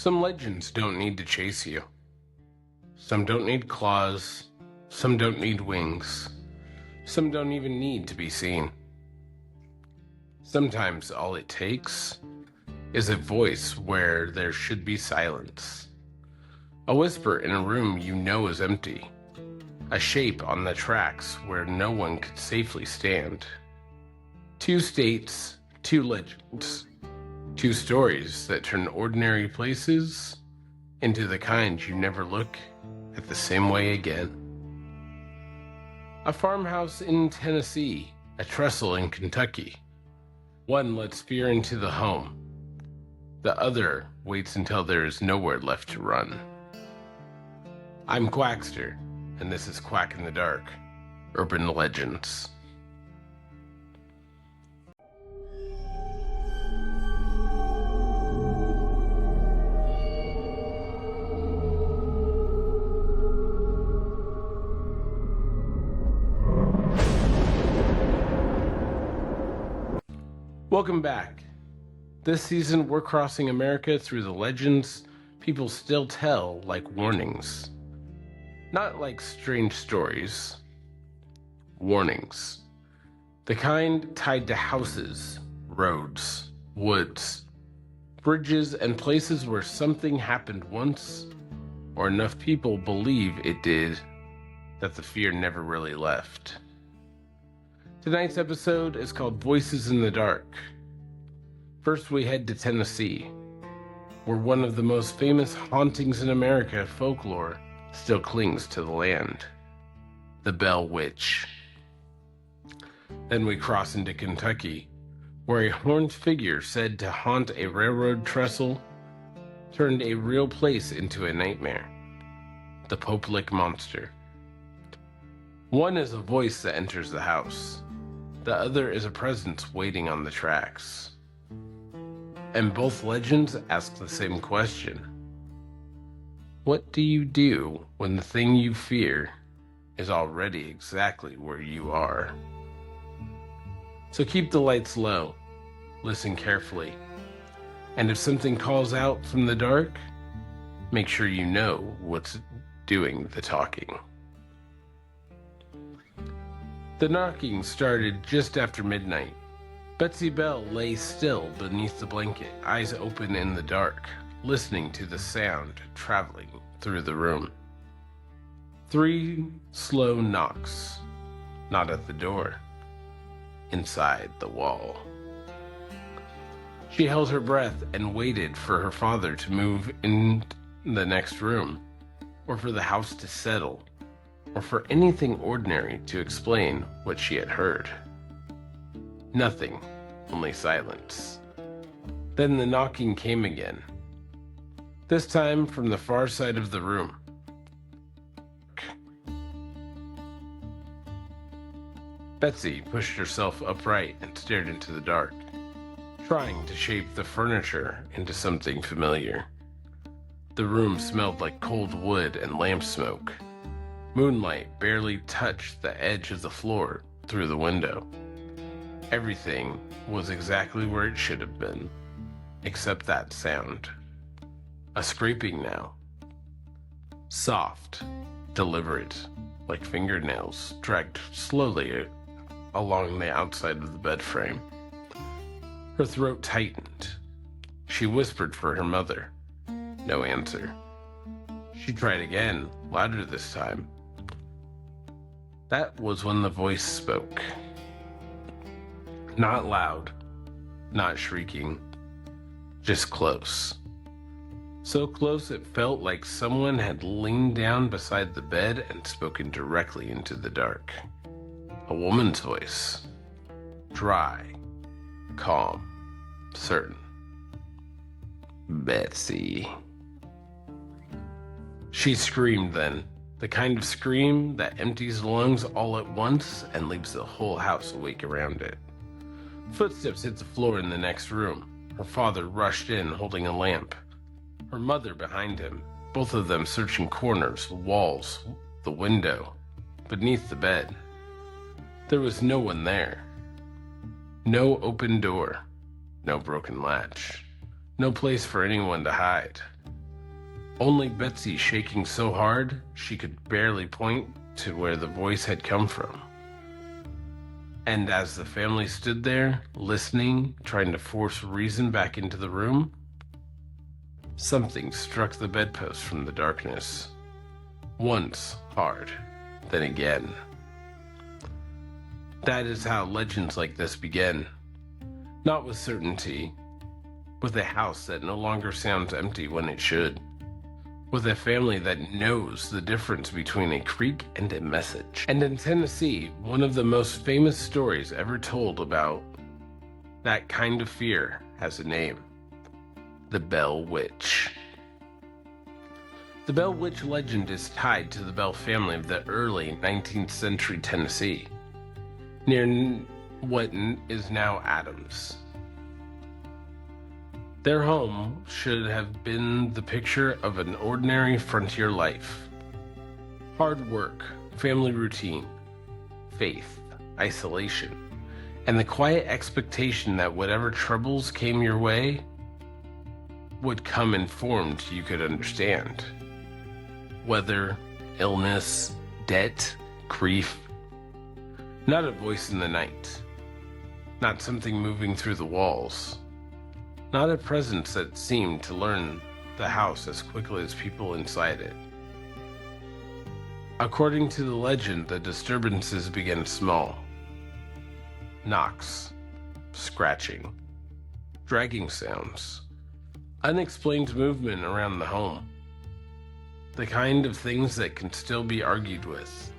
Some legends don't need to chase you. Some don't need claws. Some don't need wings. Some don't even need to be seen. Sometimes all it takes is a voice where there should be silence. A whisper in a room you know is empty. A shape on the tracks where no one could safely stand. Two states, two legends. Two stories that turn ordinary places into the kind you never look at the same way again. A farmhouse in Tennessee, a trestle in Kentucky. One lets fear into the home. The other waits until there is nowhere left to run. I'm Quackster, and this is Quack in the Dark, Urban Legends. Welcome back. This season, we're crossing America through the legends people still tell like warnings. Not like strange stories. Warnings. The kind tied to houses, roads, woods, bridges, and places where something happened once, or enough people believe it did, that the fear never really left. Tonight's episode is called Voices in the Dark. First, we head to Tennessee, where one of the most famous hauntings in America folklore still clings to the land, the Bell Witch. Then we cross into Kentucky, where a horned figure said to haunt a railroad trestle turned a real place into a nightmare, the Pope-Lick Monster. One is a voice that enters the house. The other is a presence waiting on the tracks. And both legends ask the same question. What do you do when the thing you fear is already exactly where you are? So keep the lights low, listen carefully, and if something calls out from the dark, make sure you know what's doing the talking. The knocking started just after midnight. Betsy Bell lay still beneath the blanket, eyes open in the dark, listening to the sound traveling through the room. 3 slow knocks, not at the door, inside the wall. She held her breath and waited for her father to move in the next room, or for the house to settle, or for anything ordinary to explain what she had heard. Nothing, only silence. Then the knocking came again, this time from the far side of the room. Betsy pushed herself upright and stared into the dark, trying to shape the furniture into something familiar. The room smelled like cold wood and lamp smoke. Moonlight barely touched the edge of the floor through the window. Everything was exactly where it should have been, except that sound. A scraping now. Soft, deliberate, like fingernails dragged slowly along the outside of the bed frame. Her throat tightened. She whispered for her mother. No answer. She tried again, louder this time. That was when the voice spoke. Not loud, not shrieking, just close. So close it felt like someone had leaned down beside the bed and spoken directly into the dark. A woman's voice. Dry, calm, certain. Betsy. She screamed then, the kind of scream that empties lungs all at once and leaves the whole house awake around it. Footsteps hit the floor in the next room. Her father rushed in holding a lamp. Her mother behind him, both of them searching corners, walls, the window, beneath the bed. There was no one there. No open door, no broken latch, no place for anyone to hide. only Betsy shaking so hard she could barely point to where the voice had come from. And as the family stood there, listening, trying to force reason back into the room, something struck the bedpost from the darkness. Once hard, then again. That is how legends like this begin. Not with certainty, with a house that no longer sounds empty when it should, with a family that knows the difference between a creak and a message. And in Tennessee, one of the most famous stories ever told about that kind of fear has a name: the Bell Witch. The Bell Witch legend is tied to the Bell family of the early 19th century Tennessee, near what is now Adams. Their home should have been the picture of an ordinary frontier life. Hard work, family routine, faith, isolation, and the quiet expectation that whatever troubles came your way would come informed you could understand. Weather, illness, debt, grief. Not a voice in the night. Not something moving through the walls. Not a presence that seemed to learn the house as quickly as people inside it. According to the legend, the disturbances began small. Knocks, scratching, dragging sounds, unexplained movement around the home. The kind of things that can still be argued with.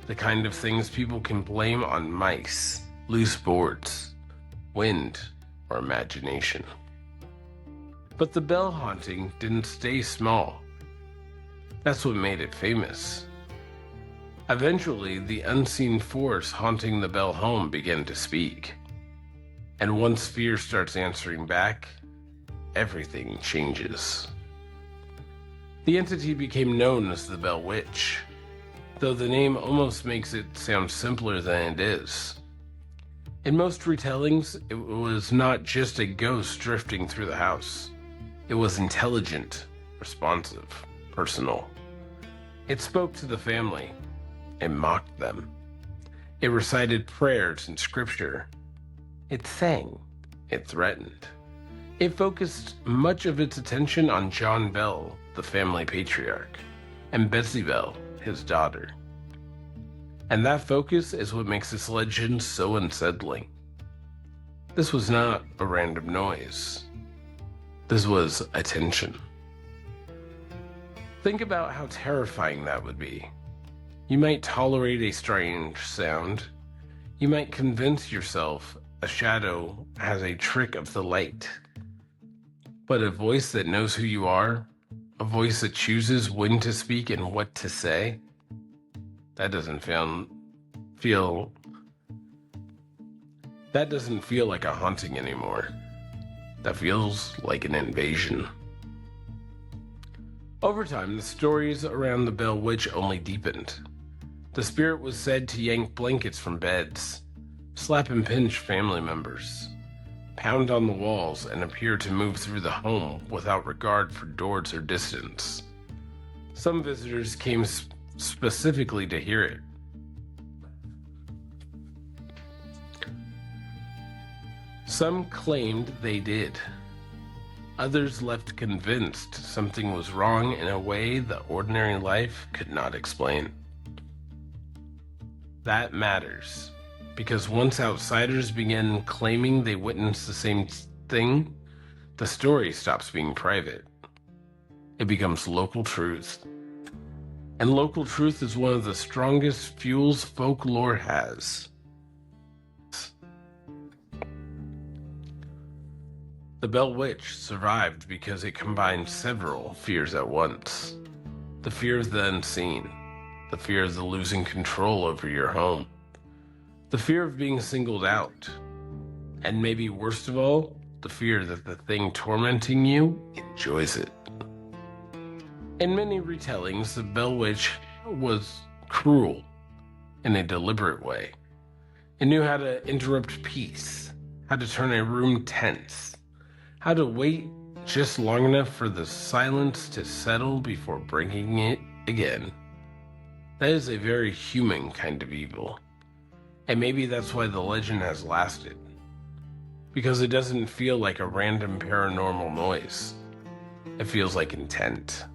The kind of things people can blame on mice, loose boards, wind, or imagination. But the bell haunting didn't stay small. That's what made it famous. Eventually, the unseen force haunting the Bell home began to speak. And once fear starts answering back, everything changes. The entity became known as the Bell Witch, though the name almost makes it sound simpler than it is. In most retellings, it was not just a ghost drifting through the house. It was intelligent, responsive, personal. It spoke to the family. It mocked them. It recited prayers and scripture. It sang. It threatened. It focused much of its attention on John Bell, the family patriarch, and Betsy Bell, his daughter. And that focus is what makes this legend so unsettling. This was not a random noise. This was attention. Think about how terrifying that would be. You might tolerate a strange sound. You might convince yourself a shadow has a trick of the light. But a voice that knows who you are, a voice that chooses when to speak and what to say, that doesn't feel like a haunting anymore. That feels like an invasion. Over time, the stories around the Bell Witch only deepened. The spirit was said to yank blankets from beds, slap and pinch family members, pound on the walls, and appear to move through the home without regard for doors or distance. Some visitors came specifically to hear it. Some claimed they did. Others left convinced something was wrong in a way the ordinary life could not explain. That matters, because once outsiders begin claiming they witnessed the same thing, the story stops being private. It becomes local truth. And local truth is one of the strongest fuels folklore has. The Bell Witch survived because it combined several fears at once. The fear of the unseen, the fear of losing control over your home, the fear of being singled out, and maybe worst of all, the fear that the thing tormenting you enjoys it. In many retellings, the Bell Witch was cruel in a deliberate way. It knew how to interrupt peace, how to turn a room tense, how to wait just long enough for the silence to settle before breaking it again. That is a very human kind of evil. And maybe that's why the legend has lasted. Because it doesn't feel like a random paranormal noise. It feels like intent.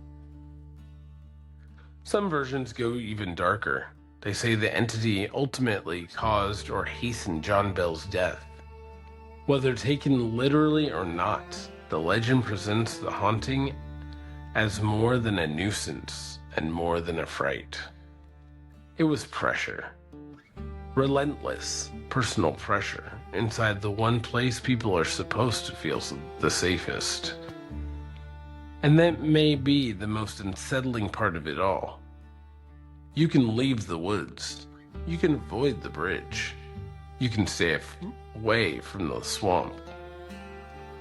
Some versions go even darker. They say the entity ultimately caused or hastened John Bell's death. Whether taken literally or not, the legend presents the haunting as more than a nuisance and more than a fright. It was pressure. Relentless personal pressure inside the one place people are supposed to feel the safest. And that may be the most unsettling part of it all. You can leave the woods. You can avoid the bridge. You can stay away from the swamp.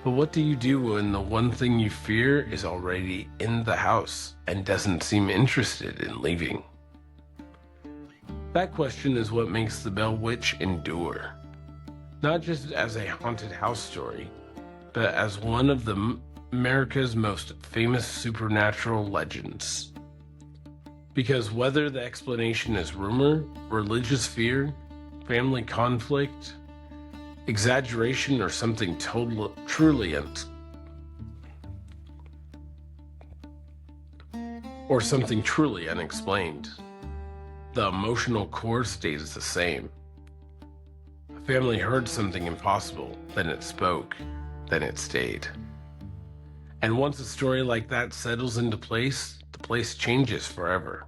But what do you do when the one thing you fear is already in the house and doesn't seem interested in leaving? That question is what makes the Bell Witch endure. Not just as a haunted house story, but as one of America's most famous supernatural legends. Because whether the explanation is rumor, religious fear, family conflict, exaggeration, or something truly unexplained, the emotional core stays the same. A family heard something impossible, then it spoke, then it stayed. And once a story like that settles into place, the place changes forever.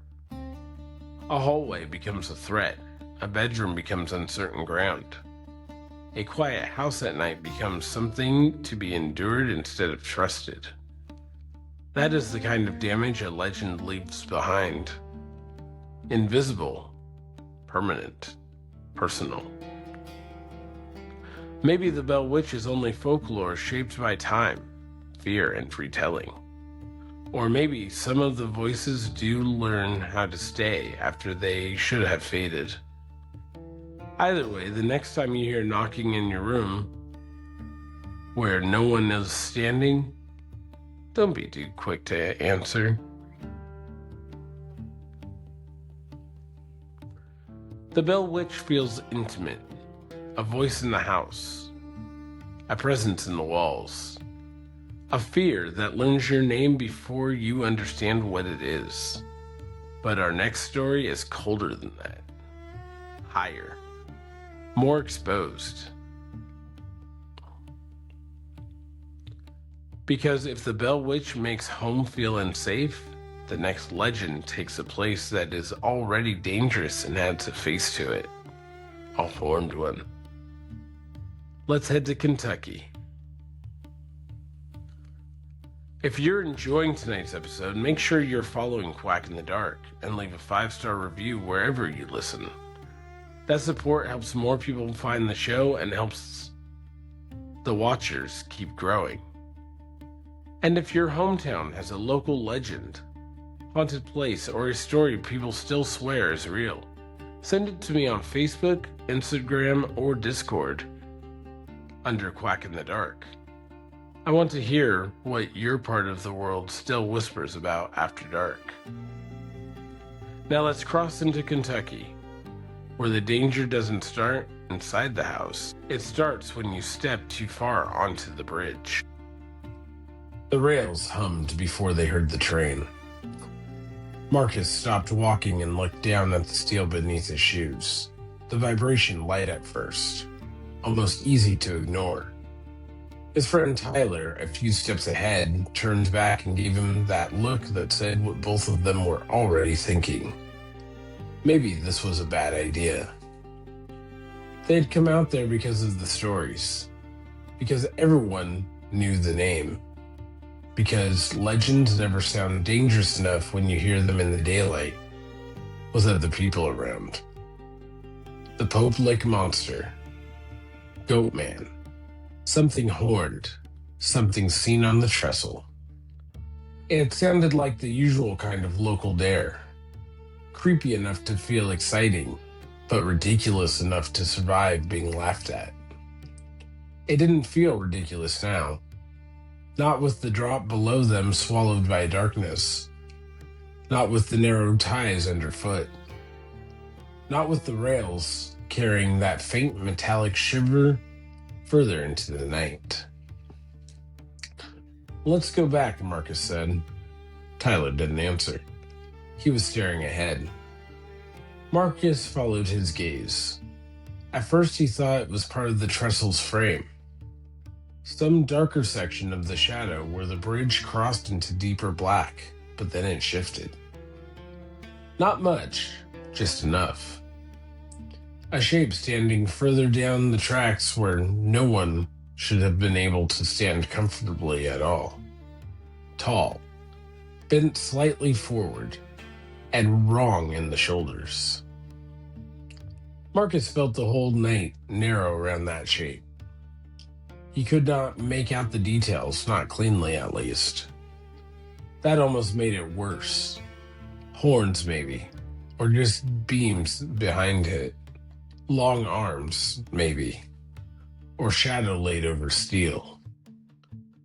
A hallway becomes a threat. A bedroom becomes uncertain ground. A quiet house at night becomes something to be endured instead of trusted. That is the kind of damage a legend leaves behind. Invisible, permanent, personal. Maybe the Bell Witch is only folklore shaped by time, fear, and retelling. Or maybe some of the voices do learn how to stay after they should have faded. Either way, the next time you hear knocking in your room where no one is standing, don't be too quick to answer. The Bell Witch feels intimate, a voice in the house, a presence in the walls. A fear that learns your name before you understand what it is. But our next story is colder than that. Higher. More exposed. Because if the Bell Witch makes home feel unsafe, the next legend takes a place that is already dangerous and adds a face to it. A horned one. Let's head to Kentucky. If you're enjoying tonight's episode, make sure you're following Quack in the Dark and leave a 5-star review wherever you listen. That support helps more people find the show and helps the watchers keep growing. And if your hometown has a local legend, haunted place, or a story people still swear is real, send it to me on Facebook, Instagram, or Discord under Quack in the Dark. I want to hear what your part of the world still whispers about after dark. Now let's cross into Kentucky, where the danger doesn't start inside the house. It starts when you step too far onto the bridge. The rails hummed before they heard the train. Marcus stopped walking and looked down at the steel beneath his shoes. The vibration light at first, almost easy to ignore. His friend Tyler, a few steps ahead, turned back and gave him that look that said what both of them were already thinking. Maybe this was a bad idea. They'd come out there because of the stories, because everyone knew the name, because legends never sound dangerous enough when you hear them in the daylight, with other people around. The Pope Lake Monster, Goatman, something horned, something seen on the trestle. It sounded like the usual kind of local dare. Creepy enough to feel exciting, but ridiculous enough to survive being laughed at. It didn't feel ridiculous now. Not with the drop below them swallowed by darkness. Not with the narrow ties underfoot. Not with the rails carrying that faint metallic shiver further into the night. "Let's go back," Marcus said. Tyler didn't answer. He was staring ahead. Marcus followed his gaze. At first he thought it was part of the trestle's frame. Some darker section of the shadow where the bridge crossed into deeper black, but then it shifted. Not much, just enough. A shape standing further down the tracks where no one should have been able to stand comfortably at all. Tall, bent slightly forward, and wrong in the shoulders. Marcus felt the whole night narrow around that shape. He could not make out the details, not cleanly at least. That almost made it worse. Horns, maybe, or just beams behind it. Long arms, maybe, or shadow laid over steel.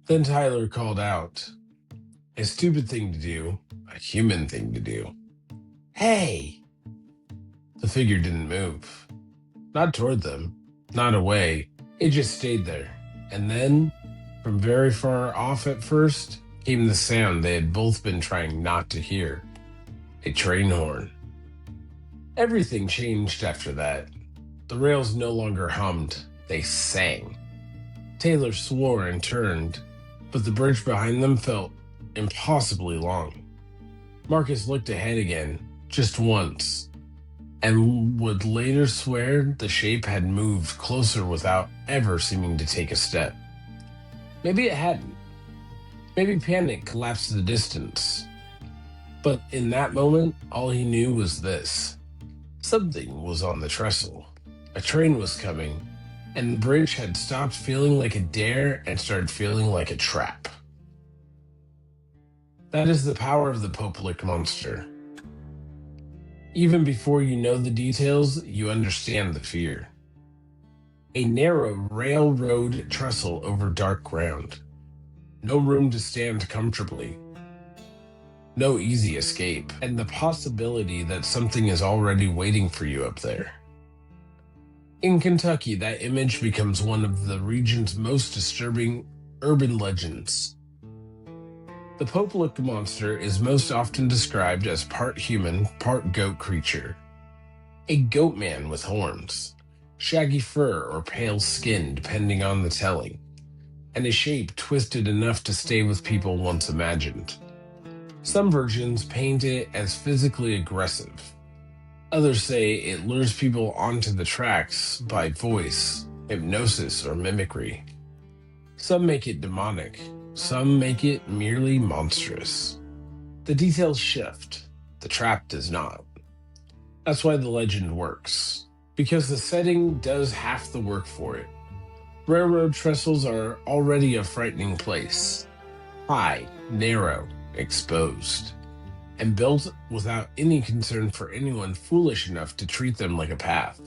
Then Tyler called out. A stupid thing to do, a human thing to do. "Hey!" The figure didn't move. Not toward them, not away. It just stayed there. And then, from very far off at first, came the sound they had both been trying not to hear. A train horn. Everything changed after that. The rails no longer hummed, they sang. Taylor swore and turned, but the bridge behind them felt impossibly long. Marcus looked ahead again, just once, and would later swear the shape had moved closer without ever seeming to take a step. Maybe it hadn't. Maybe panic collapsed the distance. But in that moment, all he knew was this. Something was on the trestle. A train was coming, and the bridge had stopped feeling like a dare and started feeling like a trap. That is the power of the Poplick monster. Even before you know the details, you understand the fear. A narrow railroad trestle over dark ground. No room to stand comfortably. No easy escape, and the possibility that something is already waiting for you up there. In Kentucky, that image becomes one of the region's most disturbing urban legends. The Poplick monster is most often described as part human, part goat creature. A goat man with horns, shaggy fur or pale skin depending on the telling, and a shape twisted enough to stay with people once imagined. Some versions paint it as physically aggressive. Others say it lures people onto the tracks by voice, hypnosis, or mimicry. Some make it demonic. Some make it merely monstrous. The details shift. The trap does not. That's why the legend works. Because the setting does half the work for it. Railroad trestles are already a frightening place. High, narrow, exposed, and built without any concern for anyone foolish enough to treat them like a path.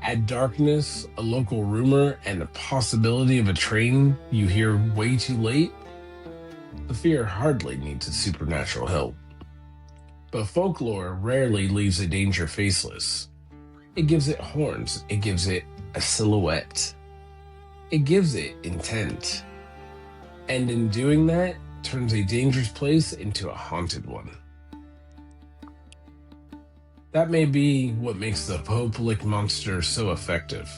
Add darkness, a local rumor, and a possibility of a train you hear way too late, the fear hardly needs a supernatural help. But folklore rarely leaves a danger faceless. It gives it horns, it gives it a silhouette. It gives it intent. And in doing that, turns a dangerous place into a haunted one. That may be what makes the Poplick monster so effective.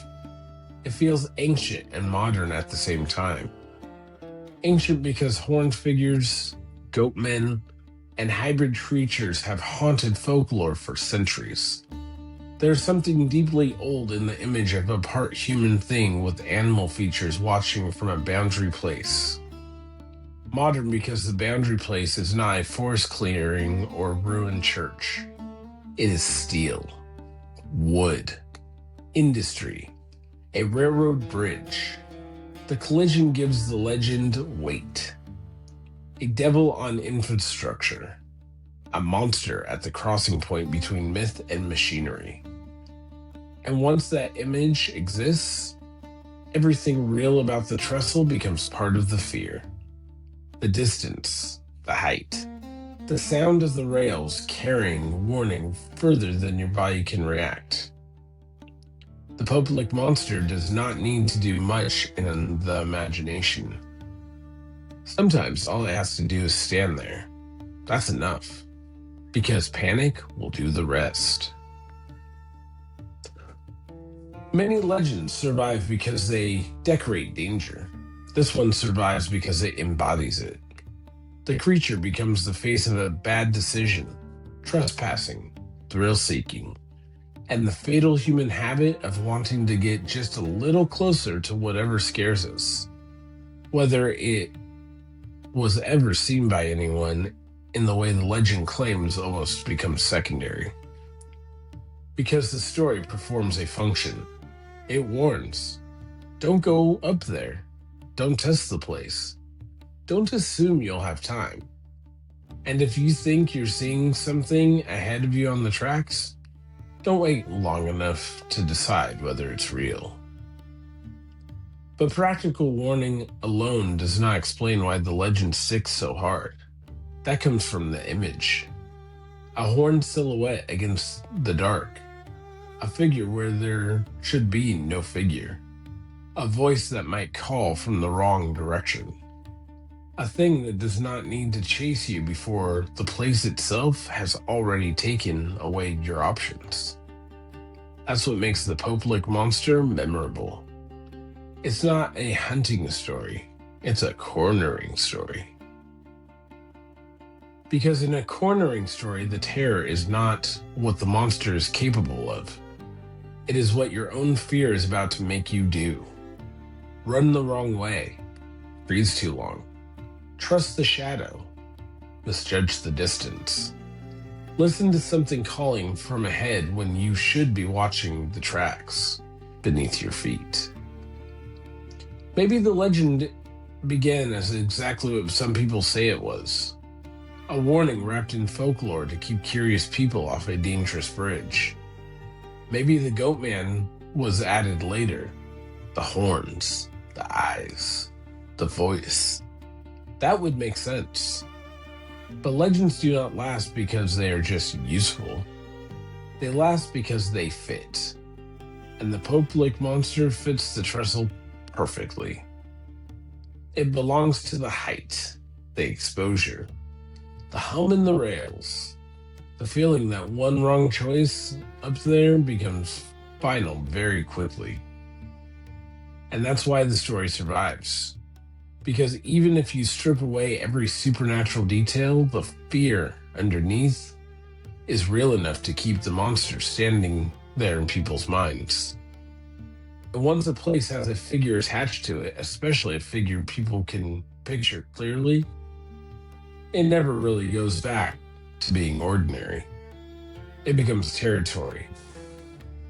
It feels ancient and modern at the same time. Ancient because horned figures, goat men, and hybrid creatures have haunted folklore for centuries. There's something deeply old in the image of a part human thing with animal features watching from a boundary place. Modern because the boundary place is not a forest clearing or ruined church. It is steel, wood, industry, a railroad bridge. The collision gives the legend weight. A devil on infrastructure, a monster at the crossing point between myth and machinery. And once that image exists, everything real about the trestle becomes part of the fear. the distance, the height, the sound of the rails carrying warning further than your body can react. The Popelic monster does not need to do much in the imagination. Sometimes all it has to do is stand there. That's enough, because panic will do the rest. Many legends survive because they decorate danger. This one survives because it embodies it. The creature becomes the face of a bad decision, trespassing, thrill-seeking, and the fatal human habit of wanting to get just a little closer to whatever scares us. Whether it was ever seen by anyone in the way the legend claims almost becomes secondary. Because the story performs a function. It warns. Don't go up there. Don't test the place. Don't assume you'll have time. And if you think you're seeing something ahead of you on the tracks, don't wait long enough to decide whether it's real. But practical warning alone does not explain why the legend sticks so hard. That comes from the image. A horned silhouette against the dark. A figure where there should be no figure. A voice that might call from the wrong direction. A thing that does not need to chase you before the place itself has already taken away your options. That's what makes the Popelic monster memorable. It's not a hunting story, it's a cornering story. Because in a cornering story, the terror is not what the monster is capable of. It is what your own fear is about to make you do. Run the wrong way. Freeze too long. Trust the shadow. Misjudge the distance. Listen to something calling from ahead when you should be watching the tracks beneath your feet. Maybe the legend began as exactly what some people say it was. A warning wrapped in folklore to keep curious people off a dangerous bridge. Maybe the goat man was added later. The horns, the eyes, the voice. That would make sense. But legends do not last because they are just useful. They last because they fit. And the Popelic monster fits the trestle perfectly. It belongs to the height, the exposure, the hum in the rails, the feeling that one wrong choice up there becomes final very quickly. And that's why the story survives. Because even if you strip away every supernatural detail, the fear underneath is real enough to keep the monster standing there in people's minds. And once a place has a figure attached to it, especially a figure people can picture clearly, it never really goes back to being ordinary. It becomes territory.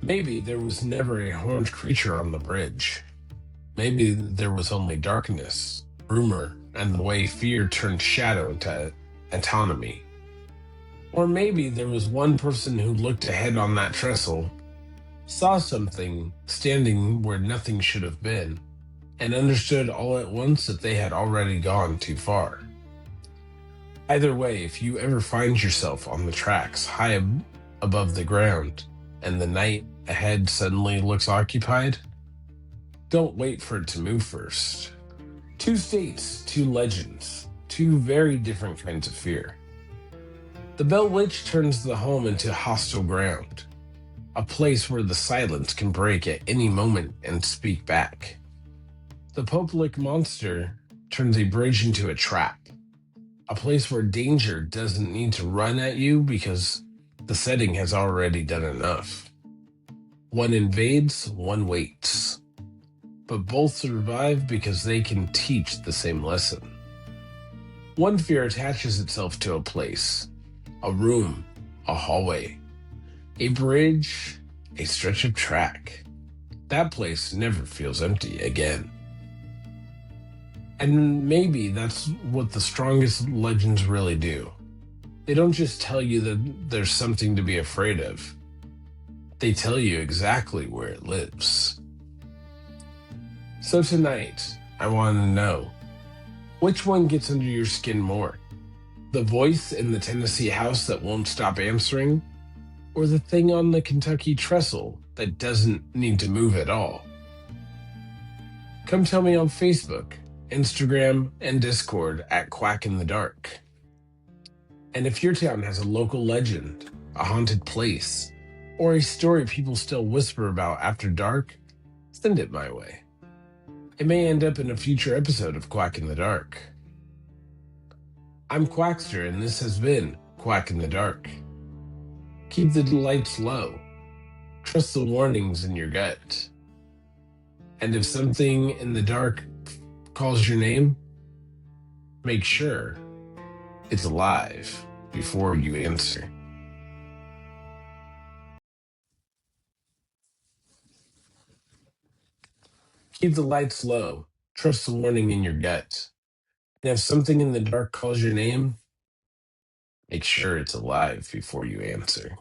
Maybe there was never a horned creature on the bridge. Maybe there was only darkness, rumor, and the way fear turned shadow into autonomy. Or maybe there was one person who looked ahead on that trestle, saw something standing where nothing should have been, and understood all at once that they had already gone too far. Either way, if you ever find yourself on the tracks high above the ground, and the night ahead suddenly looks occupied, don't wait for it to move first. Two states, two legends, two very different kinds of fear. The Bell Witch turns the home into hostile ground, a place where the silence can break at any moment and speak back. The Popelic monster turns a bridge into a trap, a place where danger doesn't need to run at you because the setting has already done enough. One invades, one waits. But both survive because they can teach the same lesson. One fear attaches itself to a place, a room, a hallway, a bridge, a stretch of track. That place never feels empty again. And maybe that's what the strongest legends really do. They don't just tell you that there's something to be afraid of. They tell you exactly where it lives. So tonight, I want to know, Which one gets under your skin more? The voice in the Tennessee house that won't stop answering? Or the thing on the Kentucky trestle that doesn't need to move at all? Come tell me on Facebook, Instagram, and Discord at Quack in the Dark. And if your town has a local legend, a haunted place, or a story people still whisper about after dark, send it my way. It may end up in a future episode of Quack in the Dark. I'm Quackster, and this has been Quack in the Dark. Keep the lights low. Trust the warnings in your gut. And if something in the dark calls your name, make sure it's alive before you answer. Keep the lights low. Trust the warning in your gut. And if something in the dark calls your name, make sure it's alive before you answer.